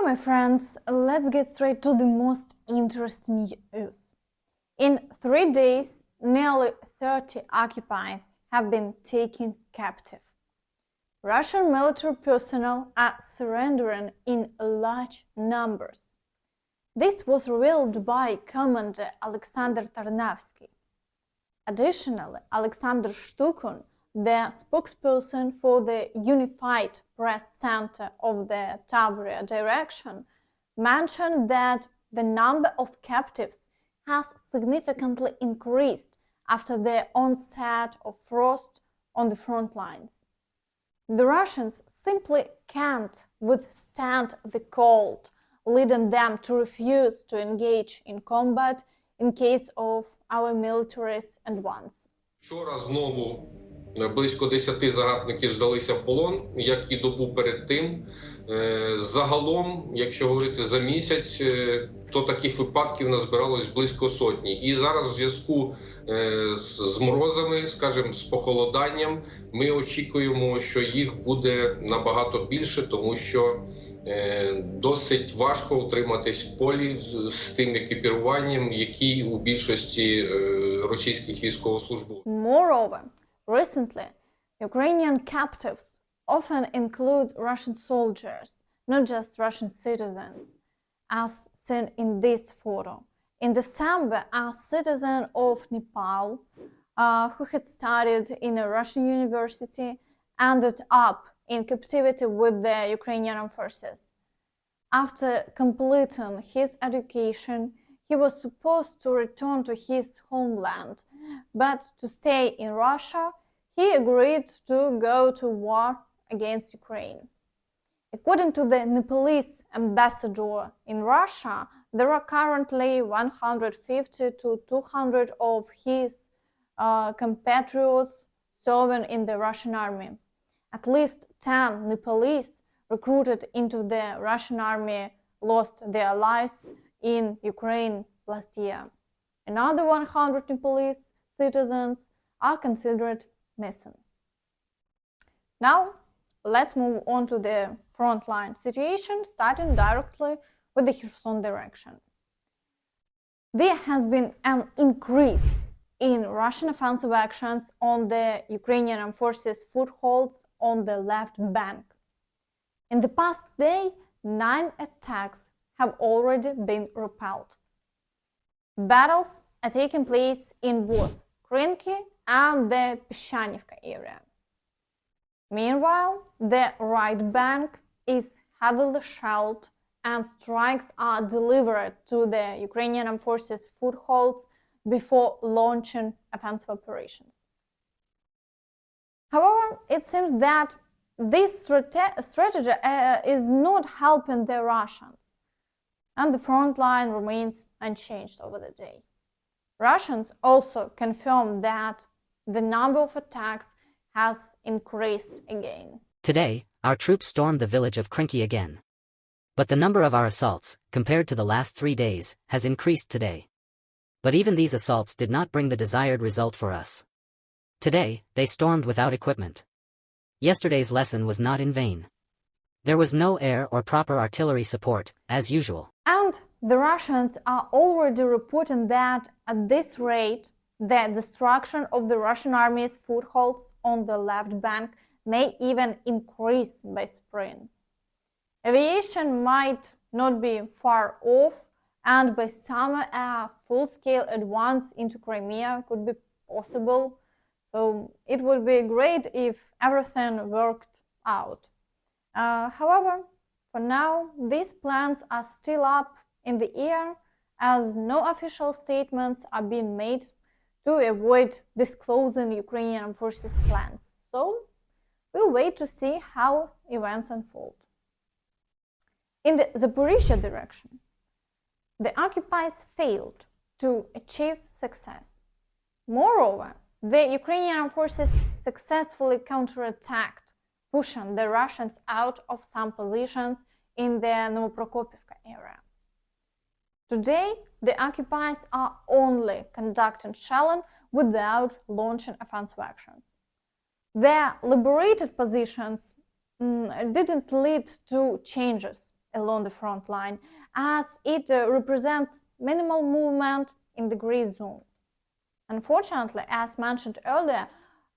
my friends, let's get straight to the most interesting news. In 3 days, nearly 30 occupiers have been taken captive. Russian military personnel are surrendering in large numbers. This was revealed by Commander Alexander Tarnavsky. Additionally, Alexander Shtukun, the spokesperson for the Unified Press Center of the Tavria Direction, mentioned that the number of captives has significantly increased after the onset of frost on the front lines. The Russians simply can't withstand the cold, leading them to refuse to engage in combat in case of our military's advance. Вчора знову близько 10 загарбників здалися в полон, як і добу перед тим. Загалом, якщо говорити за місяць, то таких випадків назбиралось близько сотні. І зараз в зв'язку з морозами, скажімо, з похолоданням, ми очікуємо, що їх буде набагато більше, тому що досить важко утриматись в полі з тим екіпіруванням, які у більшості російських військовослужбовців. Moreover, recently, Ukrainian captives often include Russian soldiers, not just Russian citizens, as seen in this photo. In December, a citizen of Nepal who had studied in a Russian university ended up in captivity with the Ukrainian Armed Forces. After completing his education, he was supposed to return to his homeland, but to stay in Russia, he agreed to go to war against Ukraine. According to the Nepalese ambassador in Russia, there are currently 150 to 200 of his compatriots serving in the Russian army. At least 10 Nepalese recruited into the Russian army lost their lives in Ukraine last year. Another 100 Nepalese citizens are considered missing. Now, let's move on to the frontline situation, starting directly with the Kherson direction. There has been an increase in Russian offensive actions on the Ukrainian Armed Forces footholds on the left bank. In the past day, 9 attacks have already been repelled. Battles are taking place in both Khromove and the Kupiansk area. Meanwhile, the right bank is heavily shelled and strikes are delivered to the Ukrainian Armed Forces footholds before launching offensive operations. However, it seems that this strategy is not helping the Russians, and the front line remains unchanged over the day. Russians also confirm that the number of attacks has increased again. Today, our troops stormed the village of Khromove again. But the number of our assaults, compared to the last 3 days, has increased today. But even these assaults did not bring the desired result for us. Today, they stormed without equipment. Yesterday's lesson was not in vain. There was no air or proper artillery support, as usual. And the Russians are already reporting that at this rate, the destruction of the Russian army's footholds on the left bank may even increase by spring. Aviation might not be far off, and by summer a full-scale advance into Crimea could be possible, so it would be great if everything worked out. However, for now, these plans are still up in the air, as no official statements are being made to avoid disclosing Ukrainian Armed Forces plans. So, we'll wait to see how events unfold. In the Zaporizhzhia direction, the occupiers failed to achieve success. Moreover, the Ukrainian Armed Forces successfully counterattacked, pushing the Russians out of some positions in the Novoprokopivka area. Today, the occupiers are only conducting shelling without launching offensive actions. Their liberated positions didn't lead to changes along the front line, as it represents minimal movement in the gray zone. Unfortunately, as mentioned earlier,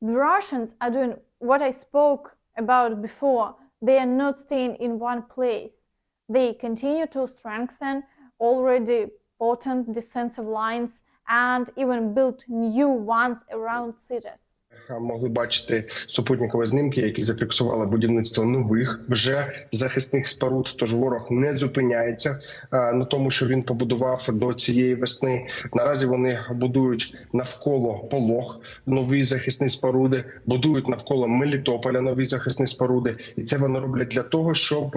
the Russians are doing what I spoke about before. They are not staying in one place. They continue to strengthen already potent defensive lines and even build new ones around cities. Могли бачити супутникові знімки, які зафіксували будівництво нових вже захисних споруд, тож ворог не зупиняється на тому, що він побудував до цієї весни. Наразі вони будують навколо Полог нові захисні споруди, будують навколо Мелітополя нові захисні споруди. І це вони роблять для того, щоб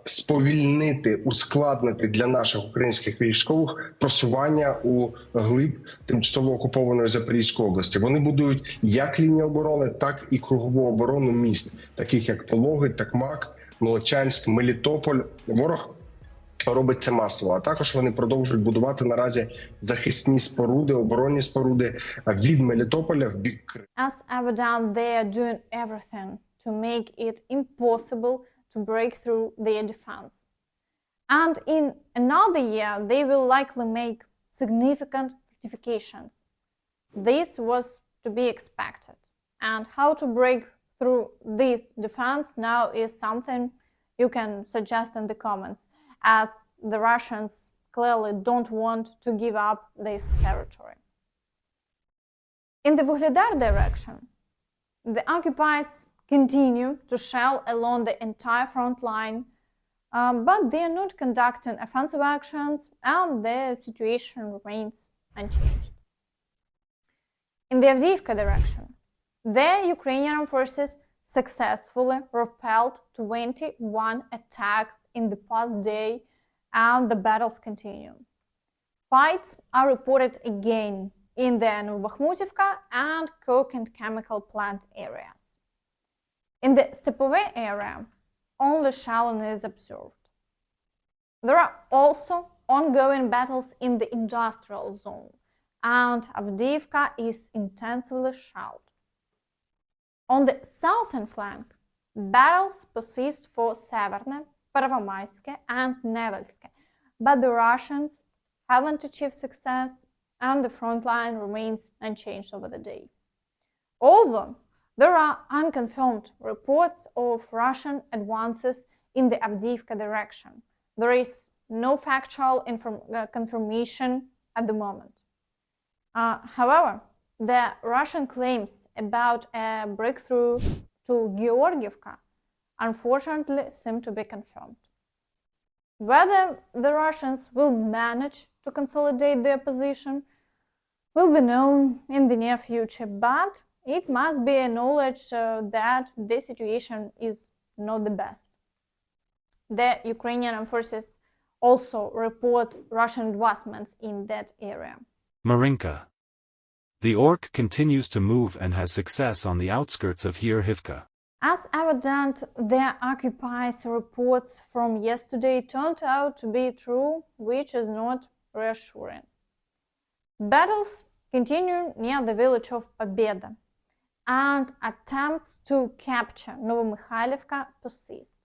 сповільнити, ускладнити для наших українських військових просування у глиб тимчасово окупованої Запорізької області. Вони будують як лінію оборони, так і кругову оборону міст, таких як Пологи, Токмак, Молочанськ, Мелітополь. Ворог робить це масово, а також вони продовжують будувати наразі захисні споруди, оборонні споруди від Мелітополя в бік Криму. As evident, they are doing everything to make it impossible to break through their defense. And in another year, they will likely make significant fortifications. This was to be expected. And how to break through this defense now is something you can suggest in the comments, as the Russians clearly don't want to give up this territory. In the Vuhledar direction, the occupiers continue to shell along the entire front line, but they are not conducting offensive actions and the situation remains unchanged. In the Avdiivka direction, the Ukrainian Armed Forces successfully repelled 21 attacks in the past day, and the battles continue. Fights are reported again in the Novoprokopivka and coke and chemical plant areas. In the Svatove area, only shelling is observed. There are also ongoing battles in the industrial zone, and Avdiivka is intensively shelled. On the southern flank, battles persist for Severne, Первомайske and Nevelske, but the Russians haven't achieved success and the front line remains unchanged over the day. Although there are unconfirmed reports of Russian advances in the Avdiivka direction, there is no factual confirmation at the moment. However, the Russian claims about a breakthrough to Georgievka unfortunately seem to be confirmed. Whether the Russians will manage to consolidate their position will be known in the near future, but it must be acknowledged that the situation is not the best. The Ukrainian Armed Forces also report Russian advancements in that area. Marinka. The orc continues to move and has success on the outskirts of Khyrovka. As evident, the occupiers' reports from yesterday turned out to be true, which is not reassuring. Battles continue near the village of Pobeda, and attempts to capture Novomykhailivka persist.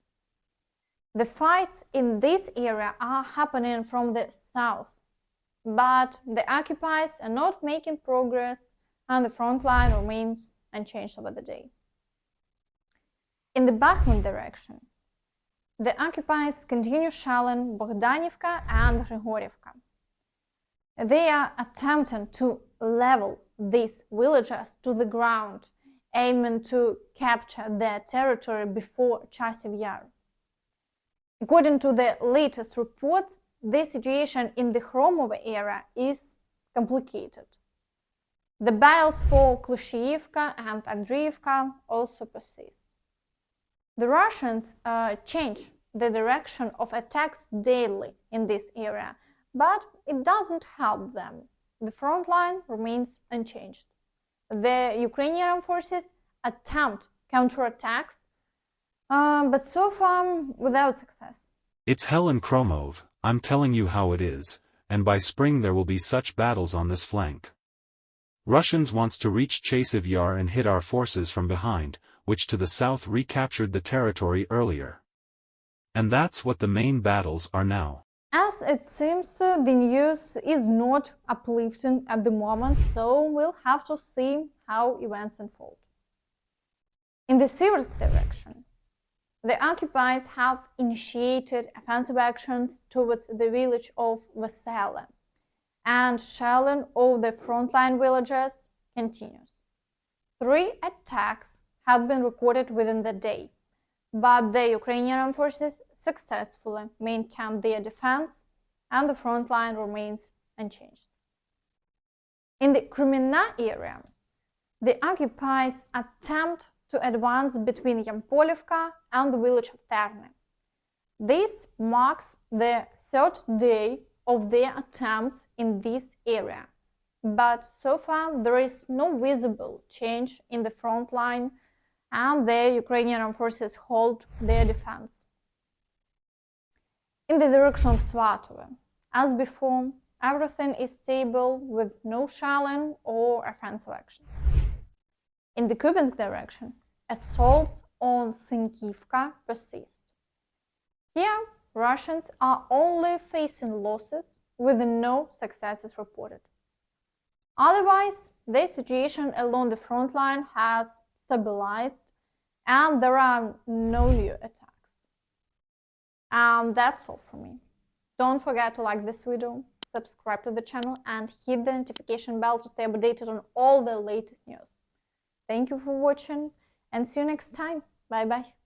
The fights in this area are happening from the south, but the occupiers are not making progress and the front line remains unchanged over the day. In the Bakhmut direction, the occupiers continue shelling Bogdanivka and Grigorievka. They are attempting to level these villages to the ground, aiming to capture their territory before Chasiv Yar. According to the latest reports, the situation in the Khromove area is complicated. The battles for Klishchiivka and Avdiivka also persist. The Russians change the direction of attacks daily in this area, but it doesn't help them. The front line remains unchanged. The Ukrainian Armed Forces attempt counterattacks, but so far without success. It's hell in Chromove, I'm telling you how it is, and by spring there will be such battles on this flank. Russians wants to reach Chasiv Yar and hit our forces from behind, which to the south recaptured the territory earlier. And that's what the main battles are now. As it seems, the news is not uplifting at the moment, so we'll have to see how events unfold. In the Siversk direction, the occupiers have initiated offensive actions towards the village of Vuhledar, and shelling of the frontline villages continues. 3 attacks have been recorded within the day, but the Ukrainian Armed Forces successfully maintained their defense and the front line remains unchanged. In the Crimea area, the occupiers attempt to advance between Yampolivka and the village of Terne. This marks the 3rd day of their attempts in this area, but so far there is no visible change in the front line and the Ukrainian Armed Forces hold their defense. In the direction of Svatove, as before, everything is stable with no shelling or offensive action. In the Kupiansk direction, assaults on Synkivka persist. Here, Russians are only facing losses with no successes reported. Otherwise, the situation along the front line has stabilized and there are no new attacks. And that's all from me. Don't forget to like this video, subscribe to the channel and hit the notification bell to stay updated on all the latest news. Thank you for watching and see you next time. Bye bye.